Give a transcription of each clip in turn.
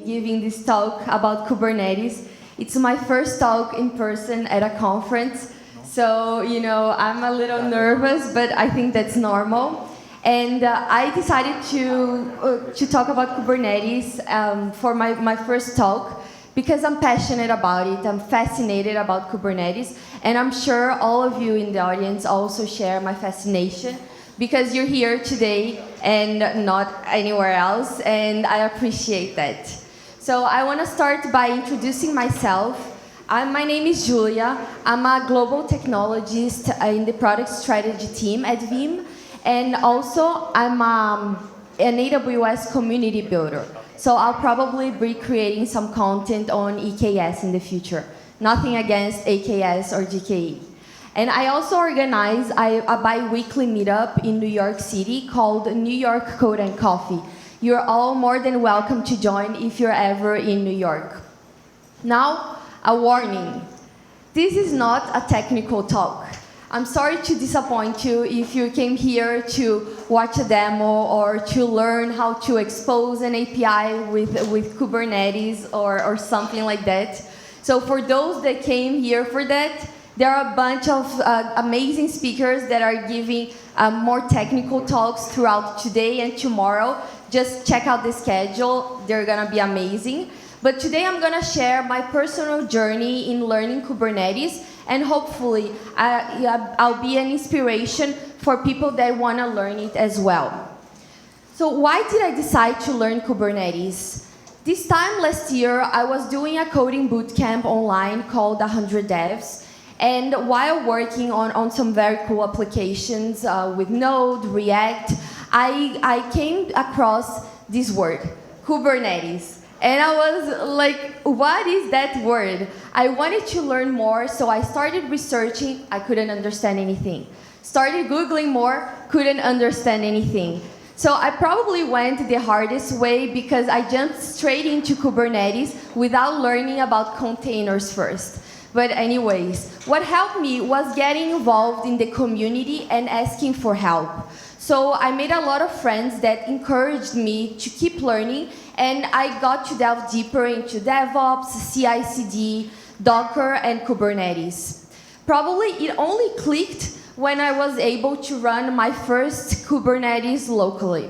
giving this talk about Kubernetes. It's my first talk in person at a conference, so I'm a little nervous, but I think that's normal. And I decided to talk about Kubernetes for my first talk because I'm passionate about it. I'm fascinated about Kubernetes, and I'm sure all of you in the audience also share my fascination because you're here today and not anywhere else, and I appreciate that. So I want to start by introducing myself. My name is Julia. I'm a global technologist in the product strategy team at Veeam, and also I'm an AWS community builder. So I'll probably be creating some content on EKS in the future. Nothing against AKS or GKE. And I also organize a bi-weekly meetup in New York City called New York Code and Coffee. You're all more than welcome to join if you're ever in New York. Now, a warning. This is not a technical talk. I'm sorry to disappoint you if you came here to watch a demo or to learn how to expose an API with Kubernetes or something like that. So for those that came here for that, there are a bunch of amazing speakers that are giving more technical talks throughout today and tomorrow. Just check out the schedule. They're going to be amazing. But today I'm going to share my personal journey in learning Kubernetes, and hopefully I'll be an inspiration for people that want to learn it as well. So why did I decide to learn Kubernetes? This time last year, I was doing a coding bootcamp online called 100 Devs. And while working on some very cool applications with Node, React, I came across this word, Kubernetes. And I was like, what is that word? I wanted to learn more, so I started researching. I couldn't understand anything. Started Googling more, couldn't understand anything. So I probably went the hardest way because I jumped straight into Kubernetes without learning about containers first. But anyways, what helped me was getting involved in the community and asking for help. So I made a lot of friends that encouraged me to keep learning, and I got to delve deeper into DevOps, CI/CD, Docker, and Kubernetes. Probably it only clicked when I was able to run my first Kubernetes locally.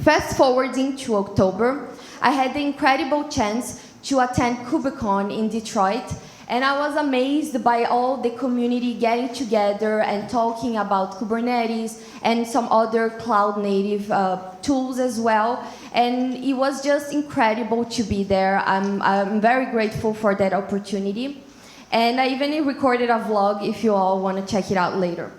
Fast forwarding to October, I had the incredible chance to attend KubeCon in Detroit, and I was amazed by all the community getting together and talking about Kubernetes and some other cloud-native tools as well. And it was just incredible to be there. I'm very grateful for that opportunity. And I even recorded a vlog if you all want to check it out later.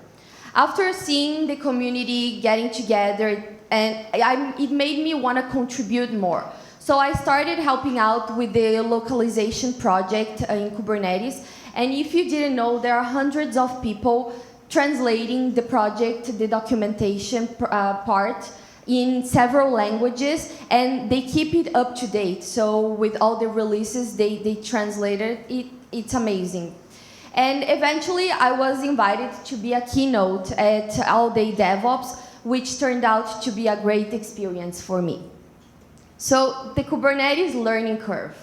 After seeing the community getting together, it made me want to contribute more. So I started helping out with the localization project in Kubernetes. And if you didn't know, there are hundreds of people translating the project, the documentation part, in several languages, and they keep it up to date. So with all the releases, they translated it. It's amazing. And eventually, I was invited to be a keynote at All Day DevOps, which turned out to be a great experience for me. So the Kubernetes learning curve.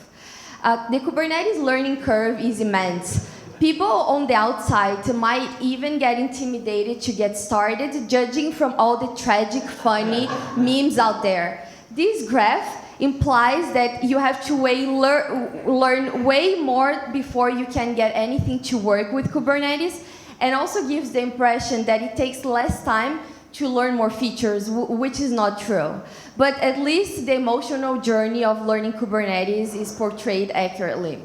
The Kubernetes learning curve is immense. People on the outside might even get intimidated to get started, judging from all the tragic, funny memes out there. This graph implies that you have to learn way more before you can get anything to work with Kubernetes, and also gives the impression that it takes less time to learn more features, which is not true. But at least the emotional journey of learning Kubernetes is portrayed accurately.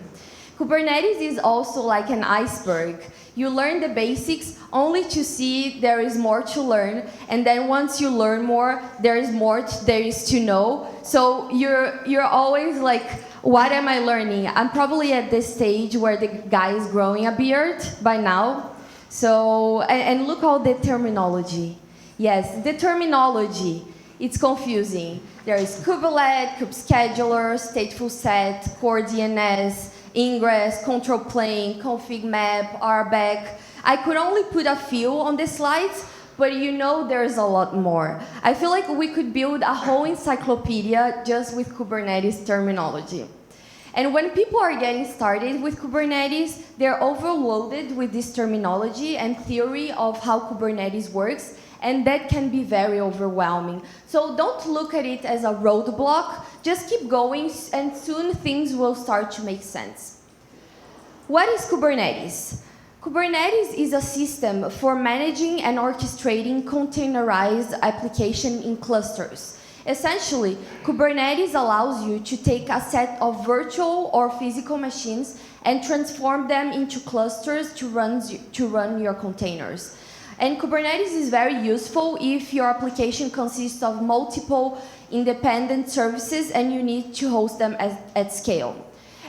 Kubernetes is also like an iceberg. You learn the basics only to see there is more to learn, and then once you learn more, there is more there is to know. So you're always like, what am I learning? I'm probably at this stage where the guy is growing a beard by now. So, and look all the terminology. Yes, the terminology, it's confusing. There is kubelet, kubescheduler, stateful set, core DNS, ingress, control plane, config map, RBAC. I could only put a few on the slides, but you know there's a lot more. I feel like we could build a whole encyclopedia just with Kubernetes terminology. And when people are getting started with Kubernetes, they're overloaded with this terminology and theory of how Kubernetes works, and that can be very overwhelming. So don't look at it as a roadblock, just keep going, and soon things will start to make sense. What is Kubernetes? Kubernetes is a system for managing and orchestrating containerized application in clusters. Essentially, Kubernetes allows you to take a set of virtual or physical machines and transform them into clusters to run your containers. And Kubernetes is very useful if your application consists of multiple independent services and you need to host them at scale.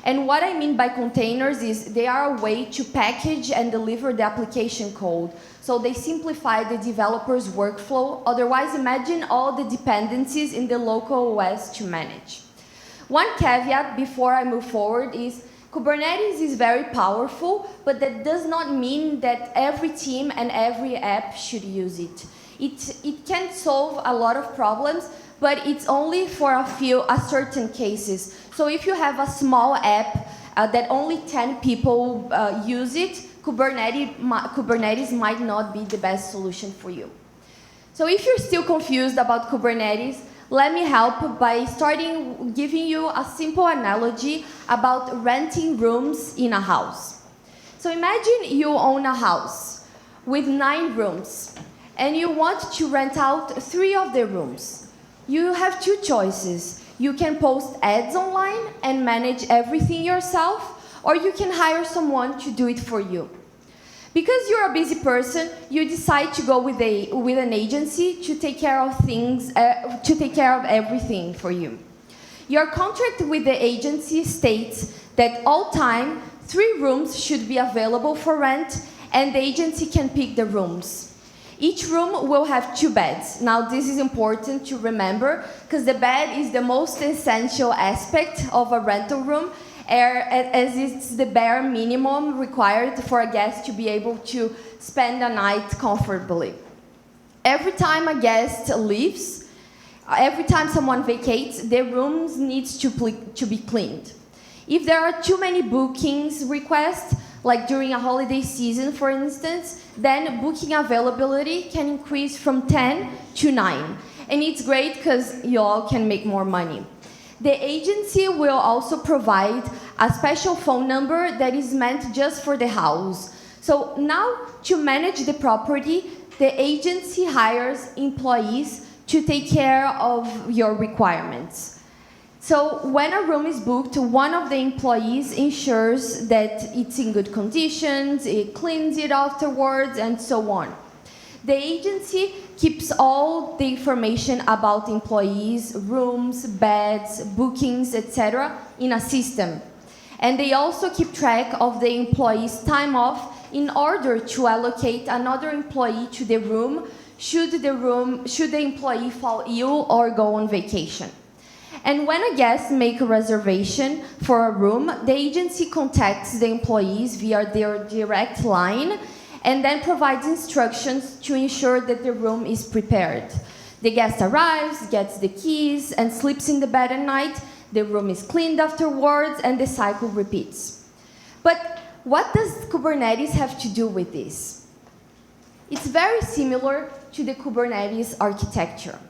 And what I mean by containers is they are a way to package and deliver the application code. So they simplify the developer's workflow. Otherwise, imagine all the dependencies in the local OS to manage. One caveat before I move forward is Kubernetes is very powerful, but that does not mean that every team and every app should use it. It can solve a lot of problems, but it's only for a certain cases. So if you have a small app that only 10 people use it, Kubernetes might not be the best solution for you. So if you're still confused about Kubernetes, let me help by starting giving you a simple analogy about renting rooms in a house. So imagine you own a house with 9 rooms, and you want to rent out 3 of the rooms. You have 2 choices. You can post ads online and manage everything yourself, or you can hire someone to do it for you. Because you're a busy person, you decide to go with an agency to take care of things, to take care of everything for you. Your contract with the agency states that all time 3 rooms should be available for rent, and the agency can pick the rooms. Each room will have 2 beds. Now, this is important to remember because the bed is the most essential aspect of a rental room, as it's the bare minimum required for a guest to be able to spend a night comfortably. Every time a guest leaves, every time someone vacates, the rooms need to be cleaned. If there are too many bookings requests, like during a holiday season, for instance, then booking availability can increase from 10 to 9. And it's great because you all can make more money. The agency will also provide a special phone number that is meant just for the house. So now, to manage the property, the agency hires employees to take care of your requirements. So when a room is booked, one of the employees ensures that it's in good conditions, it cleans it afterwards, and so on. The agency keeps all the information about employees, rooms, beds, bookings, etc. in a system. And they also keep track of the employee's time off in order to allocate another employee to the room should the employee fall ill or go on vacation. And when a guest makes a reservation for a room, the agency contacts the employees via their direct line and then provides instructions to ensure that the room is prepared. The guest arrives, gets the keys, and sleeps in the bed at night. The room is cleaned afterwards, and the cycle repeats. But what does Kubernetes have to do with this? It's very similar to the Kubernetes architecture.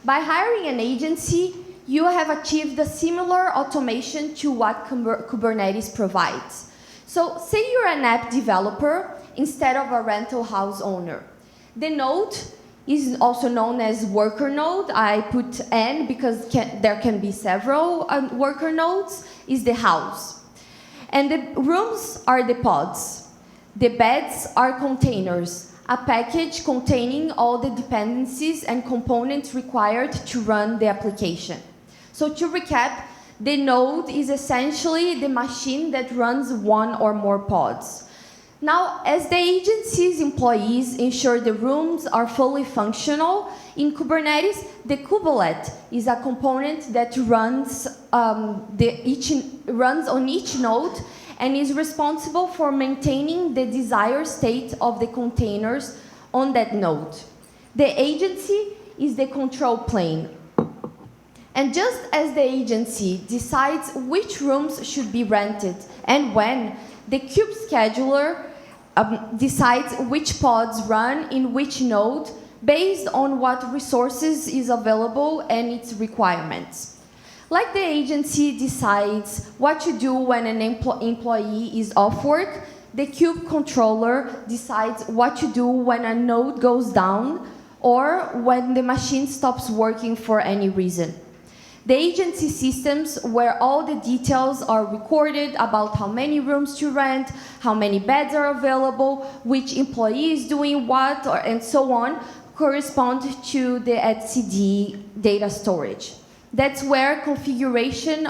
By hiring an agency, you have achieved a similar automation to what Kubernetes provides. So say you're an app developer instead of a rental house owner. The node is also known as worker node. I put N because there can be several worker nodes, is the house. And the rooms are the pods. The beds are containers, a package containing all the dependencies and components required to run the application. So to recap, the node is essentially the machine that runs one or more pods. Now, as the agency's employees ensure the rooms are fully functional, in Kubernetes, the kubelet is a component that runs on each node and is responsible for maintaining the desired state of the containers on that node. The agency is the control plane. And just as the agency decides which rooms should be rented and when, the kube scheduler decides which pods run in which node based on what resources is available and its requirements. Like the agency decides what to do when an employee is off work, the kube controller decides what to do when a node goes down or when the machine stops working for any reason. The agency systems where all the details are recorded about how many rooms to rent, how many beds are available, which employee is doing what, and so on, correspond to the etcd data storage. That's where configuration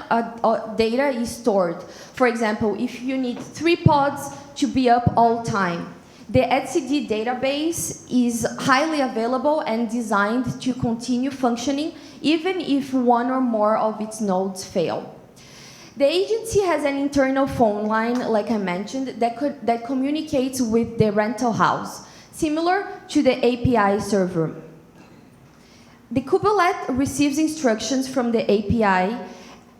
data is stored. For example, if you need 3 pods to be up all time, the etcd database is highly available and designed to continue functioning even if one or more of its nodes fail. The agency has an internal phone line, like I mentioned, that communicates with the rental house, similar to the API server. The kubelet receives instructions from the API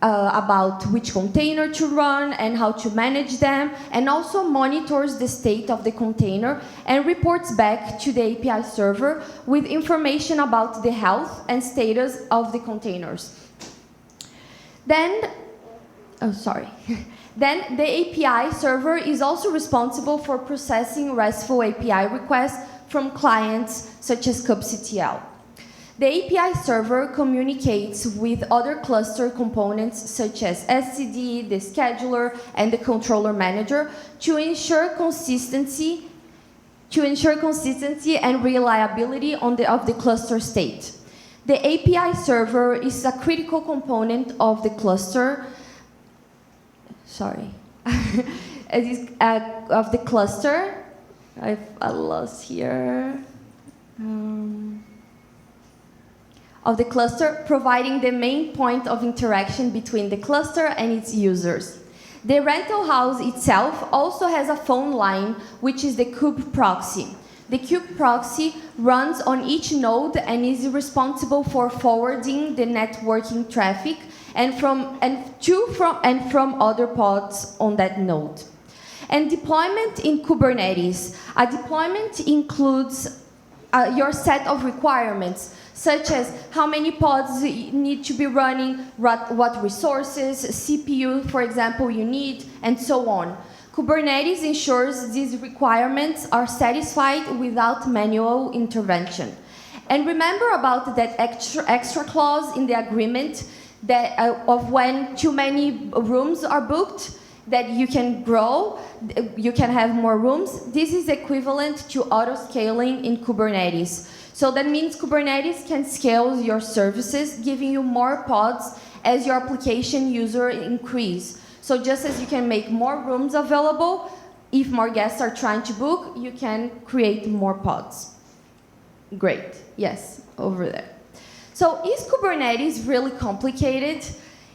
about which container to run and how to manage them, and also monitors the state of the container and reports back to the API server with information about the health and status of the containers. Then the API server is also responsible for processing RESTful API requests from clients such as kubectl. The API server communicates with other cluster components such as etcd, the scheduler, and the controller manager to ensure consistency and reliability of the cluster state. The API server is a critical component of the cluster. Of the cluster. I lost here. Of the cluster, providing the main point of interaction between the cluster and its users. The rental house itself also has a phone line, which is the kube proxy. The kube proxy runs on each node and is responsible for forwarding the networking traffic from other pods on that node. And deployment in Kubernetes. A deployment includes your set of requirements, such as how many pods need to be running, what resources, CPU, for example, you need, and so on. Kubernetes ensures these requirements are satisfied without manual intervention. And remember about that extra clause in the agreement that of when too many rooms are booked, that you can grow, you can have more rooms. This is equivalent to auto-scaling in Kubernetes. So that means Kubernetes can scale your services, giving you more pods as your application user increase. So just as you can make more rooms available, if more guests are trying to book, you can create more pods. Great, yes, over there. So is Kubernetes really complicated?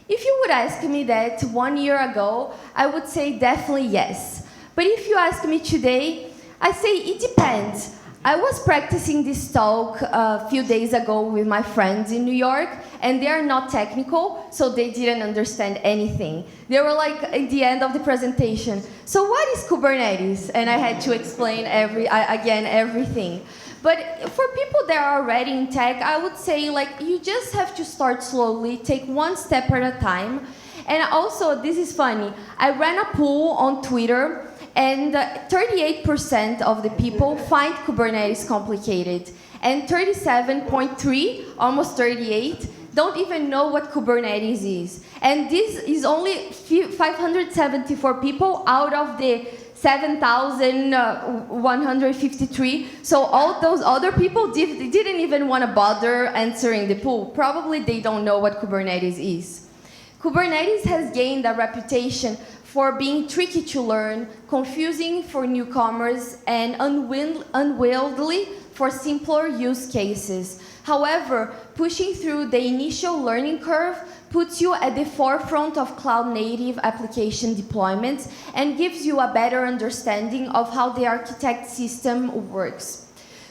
If you would ask me that 1 year ago, I would say definitely yes. But if you ask me today, I say it depends. I was practicing this talk a few days ago with my friends in New York, and they are not technical, so they didn't understand anything. They were like, at the end of the presentation, so what is Kubernetes? And I had to explain again everything. But for people that are already in tech, I would say like you just have to start slowly, take one step at a time. And also, this is funny, I ran a poll on Twitter, and 38% of the people find Kubernetes complicated, and 37.3, almost 38, don't even know what Kubernetes is. And this is only 574 people out of the 7,153. So all those other people didn't even want to bother answering the poll. Probably they don't know what Kubernetes is. Kubernetes has gained a reputation for being tricky to learn, confusing for newcomers, and unwieldy for simpler use cases. However, pushing through the initial learning curve puts you at the forefront of cloud-native application deployments and gives you a better understanding of how the architect system works.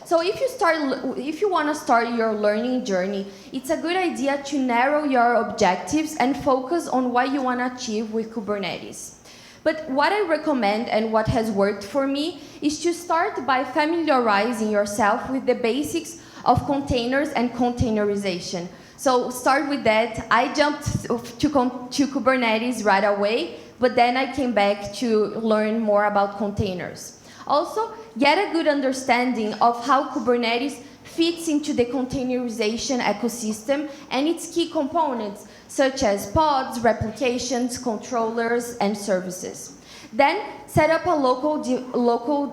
So if you want to start your learning journey, it's a good idea to narrow your objectives and focus on what you want to achieve with Kubernetes. But what I recommend and what has worked for me is to start by familiarizing yourself with the basics of containers and containerization. So start with that. I jumped to Kubernetes right away, but then I came back to learn more about containers. Also, get a good understanding of how Kubernetes fits into the containerization ecosystem and its key components, such as pods, replications, controllers, and services. Then, set up a local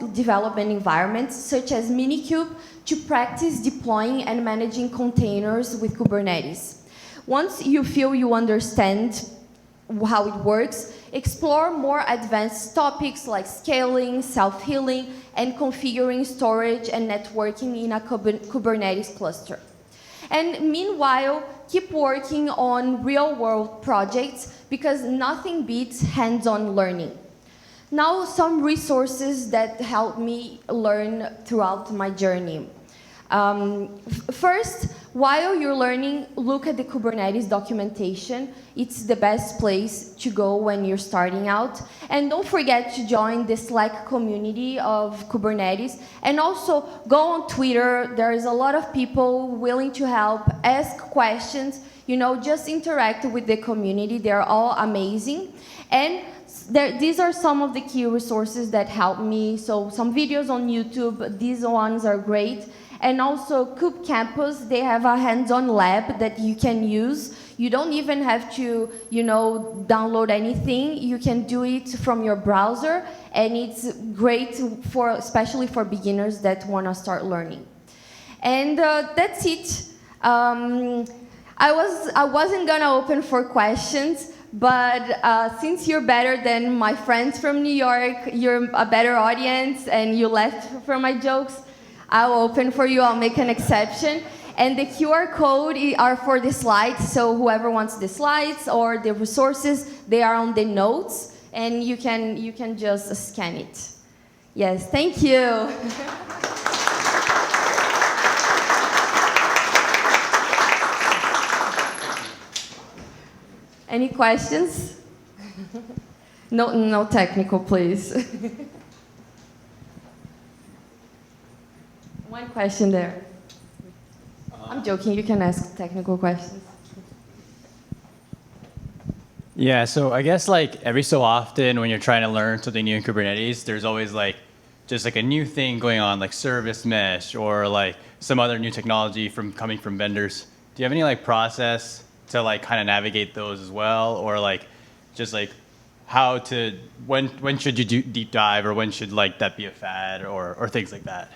development environment, such as Minikube, to practice deploying and managing containers with Kubernetes. Once you feel you understand how it works, explore more advanced topics like scaling, self-healing, and configuring storage and networking in a Kubernetes cluster. And meanwhile, keep working on real-world projects because nothing beats hands-on learning. Now, some resources that helped me learn throughout my journey. First, while you're learning, look at the Kubernetes documentation. It's the best place to go when you're starting out. And don't forget to join the Slack community of Kubernetes. And also, go on Twitter. There is a lot of people willing to help, ask questions, just interact with the community. They're all amazing. And these are some of the key resources that help me. So some videos on YouTube, these ones are great. And also Kube Campus, they have a hands-on lab that you can use. You don't even have to, download anything. You can do it from your browser, and it's great especially for beginners that want to start learning. And that's it. I wasn't gonna open for questions, but since you're better than my friends from New York, you're a better audience, and you left for my jokes, I'll open for you, I'll make an exception. And the QR code are for the slides, so whoever wants the slides or the resources, they are on the notes, and you can just scan it. Yes, thank you. Any questions? No technical, please. One question there. I'm joking, you can ask technical questions. Yeah, so I guess every so often when you're trying to learn something new in Kubernetes, there's always just a new thing going on, like service mesh or some other new technology coming from vendors. Do you have any process to kind of navigate those as well, or just how to when should you do deep dive, or when should that be a fad, or things like that?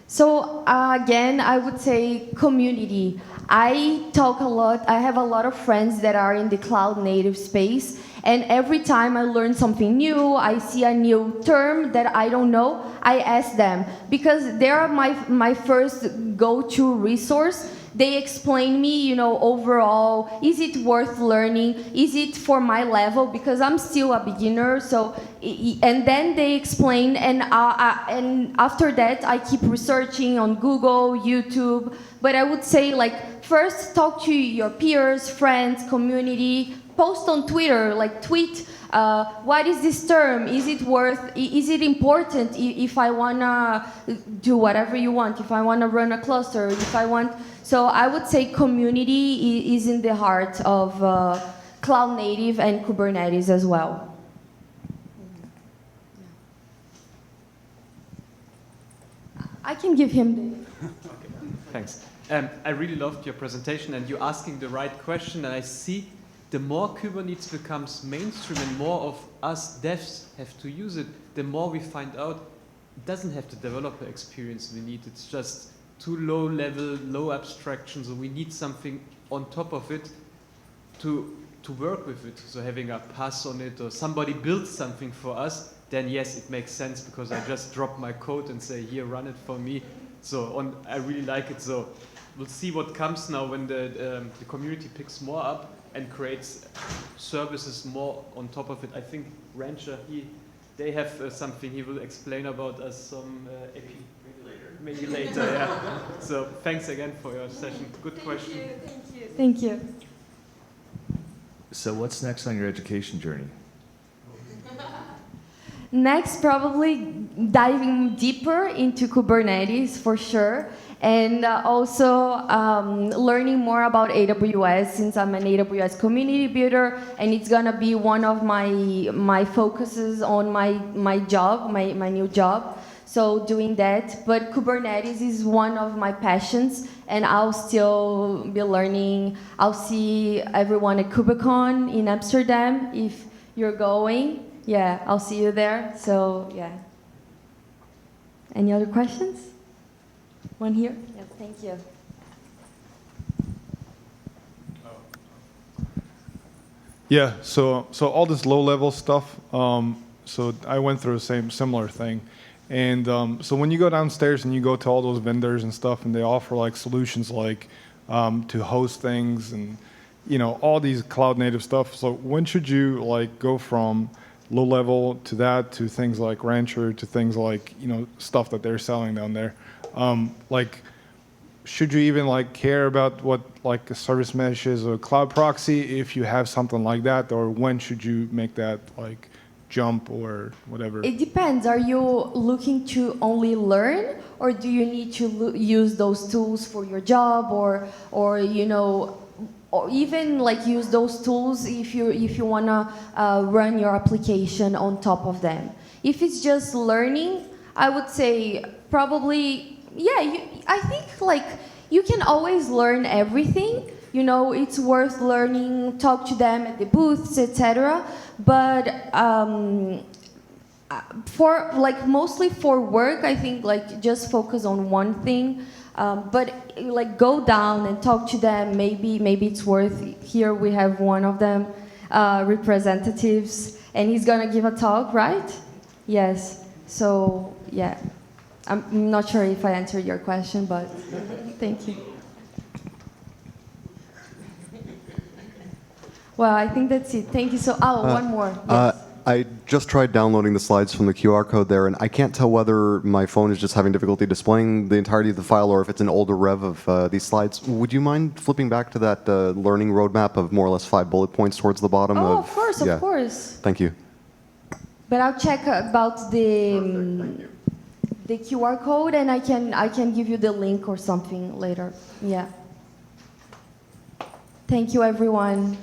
So again, I would say community. I talk a lot. I have a lot of friends that are in the cloud native space, and every time I learn something new, I see a new term that I don't know, I ask them, because they are my first go-to resource. They explain me, overall, is it worth learning? Is it for my level? Because I'm still a beginner, so, and then they explain, and after that, I keep researching on Google, YouTube, but I would say, first talk to your peers, friends, community, post on Twitter, tweet, what is this term? Is it important if I want to do whatever you want, if I want to run a cluster, so I would say community is in the heart of cloud native and Kubernetes as well. I can give him the... Okay, thanks. I really loved your presentation, and you're asking the right question, and I see the more Kubernetes becomes mainstream and more of us devs have to use it, the more we find out it doesn't have the developer experience we need. It's just too low level, low abstraction, so we need something on top of it to work with it. So having a pass on it, or somebody builds something for us, then yes, it makes sense, because I just drop my code and say, here, run it for me. So I really like it. So we'll see what comes now when the community picks more up and creates services more on top of it. I think Rancher, they have something he will explain about as some API. maybe later. Yeah. So thanks again for your session. Good question. Thank you. So what's next on your education journey? Next, probably diving deeper into Kubernetes for sure, and also learning more about AWS since I'm an AWS community builder, and it's gonna be one of my focuses on my job, my new job. So doing that, but Kubernetes is one of my passions, and I'll still be learning. I'll see everyone at KubeCon in Amsterdam if you're going. Yeah, I'll see you there. So, yeah. Any other questions? One here? Yes, thank you. Yeah, so all this low-level stuff, so I went through the similar thing. And so when you go downstairs and you go to all those vendors and stuff, and they offer like solutions like to host things and, you know, all these cloud-native stuff. So when should you like go from low level to that, to things like Rancher, to things like, you know, stuff that they're selling down there? Like, should you even like care about what like a service mesh is or a cloud proxy if you have something like that, or when should you make that like jump or whatever? It depends. Are you looking to only learn, or do you need to use those tools for your job, or you know, or even like use those tools if you wanna run your application on top of them? If it's just learning, I would say probably, yeah, I think like you can always learn everything. You know, it's worth learning, talk to them at the booths, etc. But for like mostly for work, I think like just focus on one thing. But like go down and talk to them. Maybe it's worth. Here we have one of them, representatives, and he's gonna give a talk, right? Yes. So yeah, I'm not sure if I answered your question, but thank you. Well, I think that's it. Thank you. So, one more. Yes. I just tried downloading the slides from the QR code there, and I can't tell whether my phone is just having difficulty displaying the entirety of the file or if it's an older rev of these slides. Would you mind flipping back to that learning roadmap of more or less 5 bullet points towards the bottom? Oh, of course, of course. Thank you. But I'll check about the QR code, and I can give you the link or something later. Yeah. Thank you, everyone.